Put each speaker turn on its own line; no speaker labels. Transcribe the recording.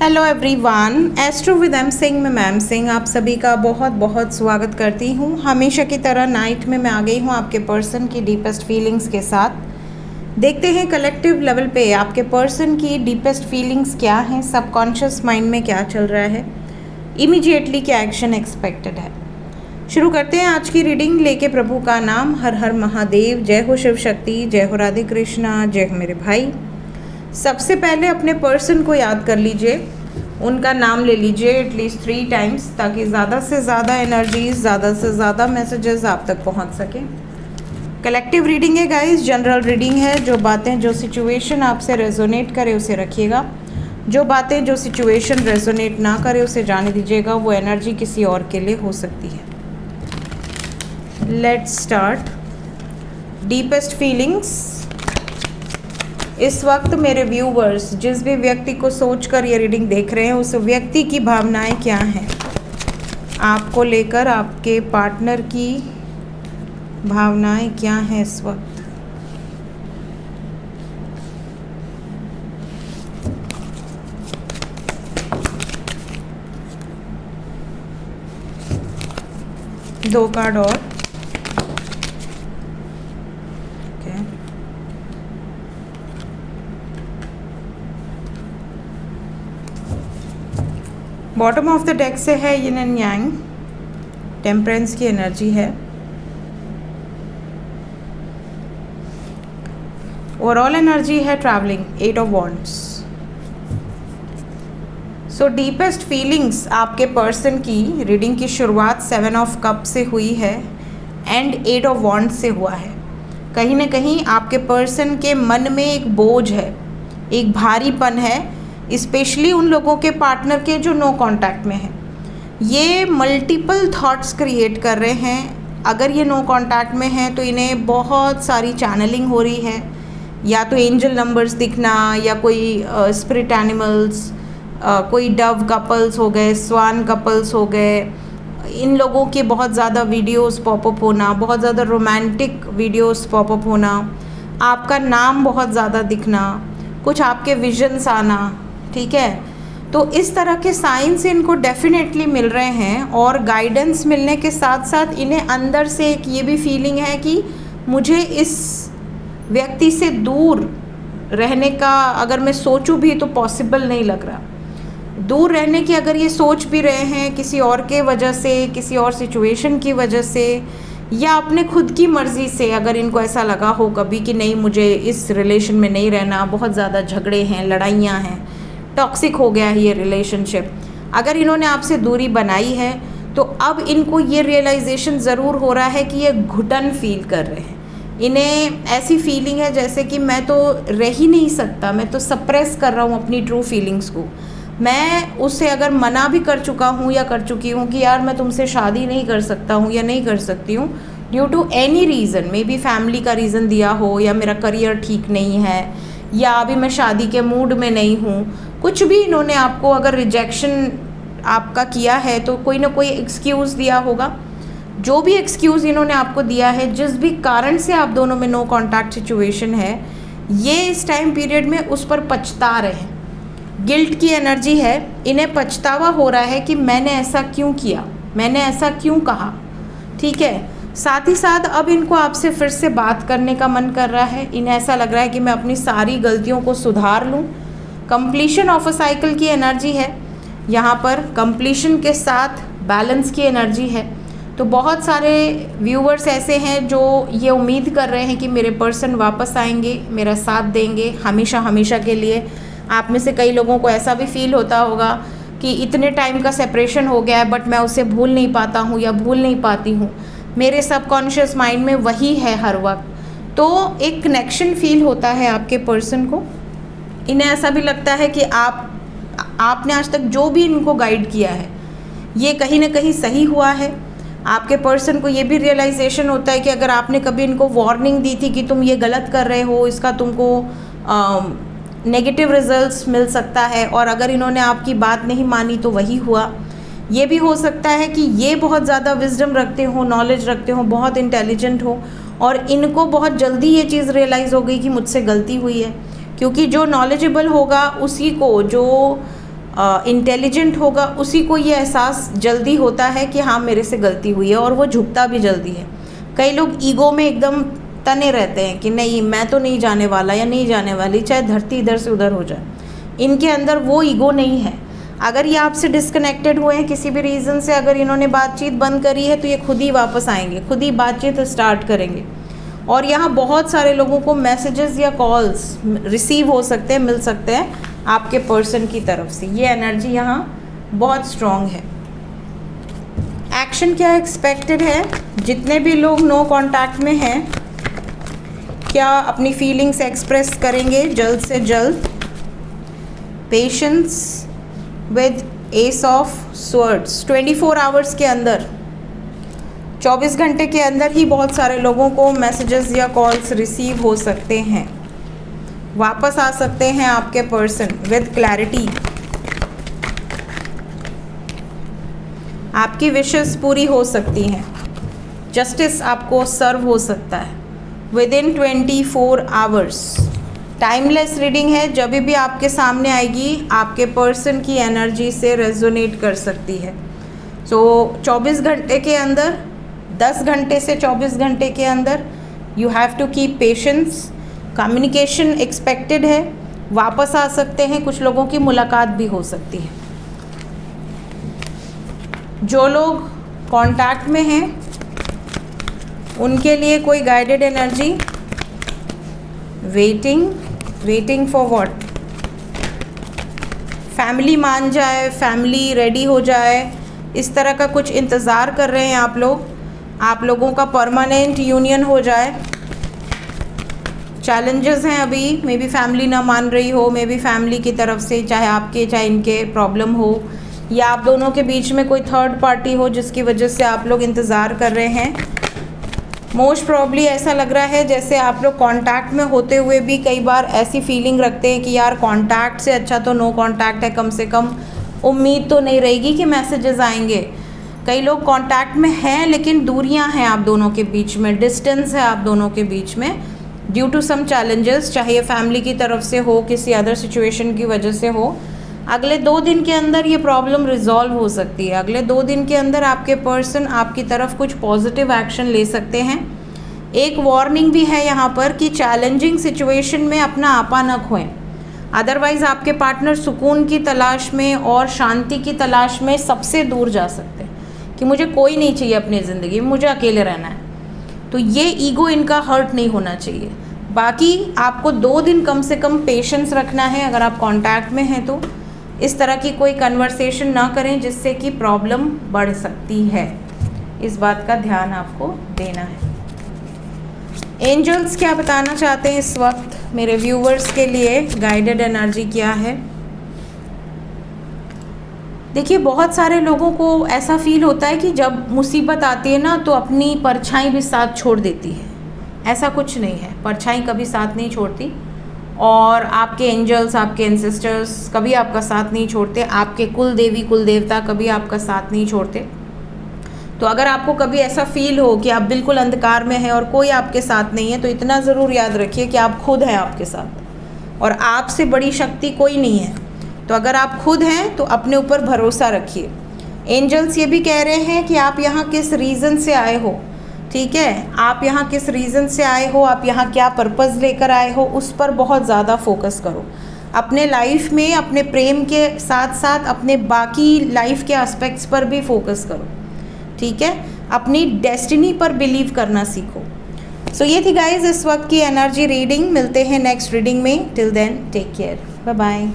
Hello everyone, astro with M Singh में ma'am Singh आप सभी का बहुत बहुत स्वागत करती हूँ। हमेशा की तरह नाइट में मैं आ गई हूँ आपके पर्सन की डीपेस्ट फीलिंग्स के साथ। देखते हैं कलेक्टिव लेवल पे आपके पर्सन की डीपेस्ट फीलिंग्स क्या हैं, सबकॉन्शियस माइंड में क्या चल रहा है, इमीडिएटली क्या एक्शन एक्सपेक्टेड है। शुरू करते हैं आज की रीडिंग लेके प्रभु का नाम। हर हर महादेव, जय हो शिव शक्ति, जय हो राधे कृष्णा, जय हो मेरे भाई। सबसे पहले अपने पर्सन को याद कर लीजिए, उनका नाम ले लीजिए एटलीस्ट 3 टाइम्स, ताकि ज़्यादा से ज़्यादा एनर्जीज, ज़्यादा से ज़्यादा मैसेजेस आप तक पहुंच सकें। कलेक्टिव रीडिंग है गाइस, जनरल रीडिंग है। जो बातें, जो सिचुएशन आपसे रेजोनेट करे उसे रखिएगा, जो बातें, जो सिचुएशन रेजोनेट ना करे उसे जाने दीजिएगा। वो एनर्जी किसी और के लिए हो सकती है। Let's start. Deepest feelings. इस वक्त मेरे व्यूवर्स, जिस भी व्यक्ति को सोचकर ये रीडिंग देख रहे हैं, उस व्यक्ति की भावनाएं क्या हैं आपको लेकर, आपके पार्टनर की भावनाएं क्या हैं इस वक्त। दो कार्ड और। बॉटम ऑफ द डेक से है यिन एंड यांग, टेम्परेंस की एनर्जी है। ओवरऑल एनर्जी है travelling, 8 of wands. So deepest feelings आपके पर्सन की रीडिंग की शुरुआत 7 ऑफ कप से हुई है एंड 8 ऑफ वॉन्ड्स से हुआ है। कहीं ना कहीं आपके पर्सन के मन में एक बोझ है, एक भारीपन है, स्पेशली उन लोगों के पार्टनर के जो नो कांटेक्ट में हैं। ये मल्टीपल थॉट्स क्रिएट कर रहे हैं। अगर ये नो कांटेक्ट में हैं तो इन्हें बहुत सारी चैनलिंग हो रही है, या तो एंजल नंबर्स दिखना, या कोई स्पिरिट एनिमल्स, कोई डव कपल्स हो गए, स्वान कपल्स हो गए। इन लोगों के बहुत ज़्यादा वीडियोस पॉपअप होना, बहुत ज़्यादा रोमांटिक वीडियोस पॉपअप होना, आपका नाम बहुत ज़्यादा दिखना, कुछ आपके विजन्स आना, ठीक है। तो इस तरह के साइंस इनको डेफिनेटली मिल रहे हैं, और गाइडेंस मिलने के साथ साथ इन्हें अंदर से एक ये भी फीलिंग है कि मुझे इस व्यक्ति से दूर रहने का अगर मैं सोचूं भी तो पॉसिबल नहीं लग रहा। दूर रहने की अगर ये सोच भी रहे हैं किसी और के वजह से, किसी और सिचुएशन की वजह से, या अपने खुद की मर्ज़ी से, अगर इनको ऐसा लगा हो कभी कि नहीं मुझे इस रिलेशन में नहीं रहना, बहुत ज़्यादा झगड़े हैं, लड़ाइयाँ हैं, टॉक्सिक हो गया है ये रिलेशनशिप, अगर इन्होंने आपसे दूरी बनाई है तो अब इनको ये रियलाइजेशन ज़रूर हो रहा है कि ये घुटन फील कर रहे हैं। इन्हें ऐसी फीलिंग है जैसे कि मैं तो रह ही नहीं सकता, मैं तो सप्रेस कर रहा हूँ अपनी ट्रू फीलिंग्स को। मैं उससे अगर मना भी कर चुका हूँ या कर चुकी हूँ कि यार मैं तुमसे शादी नहीं कर सकता हूँ या नहीं कर सकती हूँ, due to any reason, maybe family का रीज़न दिया हो, या मेरा करियर ठीक नहीं है, या अभी मैं शादी के मूड में नहीं हूँ, कुछ भी इन्होंने आपको अगर रिजेक्शन आपका किया है तो कोई ना कोई एक्सक्यूज़ दिया होगा। जो भी एक्सक्यूज़ इन्होंने आपको दिया है, जिस भी कारण से आप दोनों में नो कांटेक्ट सिचुएशन है, ये इस टाइम पीरियड में उस पर पछता रहे हैं। गिल्ट की एनर्जी है, इन्हें पछतावा हो रहा है कि मैंने ऐसा क्यों किया, मैंने ऐसा क्यों कहा, ठीक है। साथ ही साथ अब इनको आपसे फिर से बात करने का मन कर रहा है। इन्हें ऐसा लग रहा है कि मैं अपनी सारी गलतियों को सुधार लूँ। कंप्लीशन ऑफ अ साइकिल की एनर्जी है यहाँ पर, कंप्लीशन के साथ बैलेंस की एनर्जी है। तो बहुत सारे व्यूवर्स ऐसे हैं जो ये उम्मीद कर रहे हैं कि मेरे पर्सन वापस आएंगे, मेरा साथ देंगे हमेशा हमेशा के लिए। आप में से कई लोगों को ऐसा भी फील होता होगा कि इतने टाइम का सेपरेशन हो गया है बट मैं उसे भूल नहीं पाता हूँ या भूल नहीं पाती हूँ, मेरे सबकॉन्शियस माइंड में वही है हर वक्त। तो एक कनेक्शन फील होता है आपके पर्सन को। इन्हें ऐसा भी लगता है कि आपने आज तक जो भी इनको गाइड किया है ये कहीं ना कहीं सही हुआ है। आपके पर्सन को ये भी रियलाइजेशन होता है कि अगर आपने कभी इनको वार्निंग दी थी कि तुम ये गलत कर रहे हो, इसका तुमको नेगेटिव रिजल्ट्स मिल सकता है, और अगर इन्होंने आपकी बात नहीं मानी तो वही हुआ। ये भी हो सकता है कि ये बहुत ज़्यादा विजडम रखते हो, नॉलेज रखते हो, बहुत इंटेलिजेंट हो, और इनको बहुत जल्दी ये चीज़ रियलाइज़ हो गई कि मुझसे गलती हुई है। क्योंकि जो नॉलेजेबल होगा उसी को, जो इंटेलिजेंट होगा उसी को ये एहसास जल्दी होता है कि हाँ मेरे से गलती हुई है, और वो झुकता भी जल्दी है। कई लोग ईगो में एकदम तने रहते हैं कि नहीं मैं तो नहीं जाने वाला या नहीं जाने वाली, चाहे धरती इधर से उधर हो जाए। इनके अंदर वो ईगो नहीं है। अगर ये आपसे डिस्कनेक्टेड हुए हैं किसी भी रीज़न से, अगर इन्होंने बातचीत बंद करी है तो ये खुद ही वापस आएंगे, खुद ही बातचीत स्टार्ट करेंगे। और यहाँ बहुत सारे लोगों को मैसेजेस या कॉल्स रिसीव हो सकते हैं, मिल सकते हैं आपके पर्सन की तरफ से। ये एनर्जी यहाँ बहुत स्ट्रॉन्ग है। एक्शन क्या एक्सपेक्टेड है? जितने भी लोग नो कांटेक्ट में हैं, क्या अपनी फीलिंग्स एक्सप्रेस करेंगे जल्द से जल्द। Patience with S of swords. 24 hours के अंदर, 24 घंटे के अंदर ही बहुत सारे लोगों को मैसेजेस या कॉल्स रिसीव हो सकते हैं। वापस आ सकते हैं आपके पर्सन विद क्लैरिटी। आपकी विशेस पूरी हो सकती हैं। जस्टिस आपको सर्व हो सकता है with in 24 hours. Timeless reading है, जब भी आपके सामने आएगी आपके पर्सन की एनर्जी से रेजोनेट कर सकती है। सो 24 घंटे के अंदर, 10 घंटे से 24 घंटे के अंदर you have to keep patience. Communication expected है, वापस आ सकते हैं, कुछ लोगों की मुलाकात भी हो सकती है। जो लोग कांटेक्ट में हैं उनके लिए कोई guided energy. Waiting for what? Family मान जाए, फैमिली रेडी हो जाए, इस तरह का कुछ इंतज़ार कर रहे हैं आप लोग। आप लोगों का परमानेंट यूनियन हो जाए। चैलेंजेस हैं अभी, मे बी फैमिली ना मान रही हो, मे बी फैमिली की तरफ से चाहे आपके चाहे इनके प्रॉब्लम हो, या आप दोनों के बीच में कोई थर्ड पार्टी हो जिसकी वजह से आप लोग इंतज़ार कर रहे हैं। मोस्ट प्रॉब्ली ऐसा लग रहा है जैसे आप लोग कांटेक्ट में होते हुए भी कई बार ऐसी फीलिंग रखते हैं कि यार कांटेक्ट से अच्छा तो नो कांटेक्ट है, कम से कम उम्मीद तो नहीं रहेगी कि मैसेजेस आएंगे। कई लोग कांटेक्ट में हैं लेकिन दूरियां हैं आप दोनों के बीच में, डिस्टेंस है आप दोनों के बीच में ड्यू टू सम चैलेंजेस, चाहे ये फैमिली की तरफ से हो, किसी अदर सिचुएशन की वजह से हो। अगले 2 दिन के अंदर ये प्रॉब्लम रिजॉल्व हो सकती है। अगले 2 दिन के अंदर आपके पर्सन आपकी तरफ कुछ पॉजिटिव एक्शन ले सकते हैं। एक वार्निंग भी है यहाँ पर कि चैलेंजिंग सिचुएशन में अपना आपा न खोएं, अदरवाइज़ आपके पार्टनर सुकून की तलाश में और शांति की तलाश में सबसे दूर जा सकते हैं कि मुझे कोई नहीं चाहिए अपनी ज़िंदगी में, मुझे अकेले रहना है। तो ये ईगो इनका हर्ट नहीं होना चाहिए। बाकी आपको 2 दिन कम से कम पेशेंस रखना है। अगर आप कांटेक्ट में हैं तो इस तरह की कोई कन्वर्सेशन ना करें जिससे कि प्रॉब्लम बढ़ सकती है। इस बात का ध्यान आपको देना है। एंजल्स क्या बताना चाहते हैं इस वक्त मेरे व्यूवर्स के लिए? गाइडेड एनर्जी क्या है? देखिए, बहुत सारे लोगों को ऐसा फील होता है कि जब मुसीबत आती है ना तो अपनी परछाई भी साथ छोड़ देती है। ऐसा कुछ नहीं है, परछाई कभी साथ नहीं छोड़ती, और आपके एंजल्स, आपके एंसेस्टर्स कभी आपका साथ नहीं छोड़ते। आपके कुल देवी कुल देवता कभी आपका साथ नहीं छोड़ते। तो अगर आपको कभी ऐसा फील हो कि आप बिल्कुल अंधकार में हैं और कोई आपके साथ नहीं है, तो इतना ज़रूर याद रखिए कि आप खुद हैं आपके साथ, और आपसे बड़ी शक्ति कोई नहीं है। तो अगर आप खुद हैं तो अपने ऊपर भरोसा रखिए। एंजल्स ये भी कह रहे हैं कि आप यहाँ किस रीज़न से आए हो, ठीक है, आप यहाँ किस रीज़न से आए हो, आप यहाँ क्या पर्पज़ लेकर आए हो, उस पर बहुत ज़्यादा फोकस करो। अपने लाइफ में अपने प्रेम के साथ साथ अपने बाकी लाइफ के एस्पेक्ट्स पर भी फोकस करो, ठीक है। अपनी डेस्टिनी पर बिलीव करना सीखो। सो ये थी गाइज इस वक्त की एनर्जी रीडिंग। मिलते हैं नेक्स्ट रीडिंग में। Till then take care, bye bye.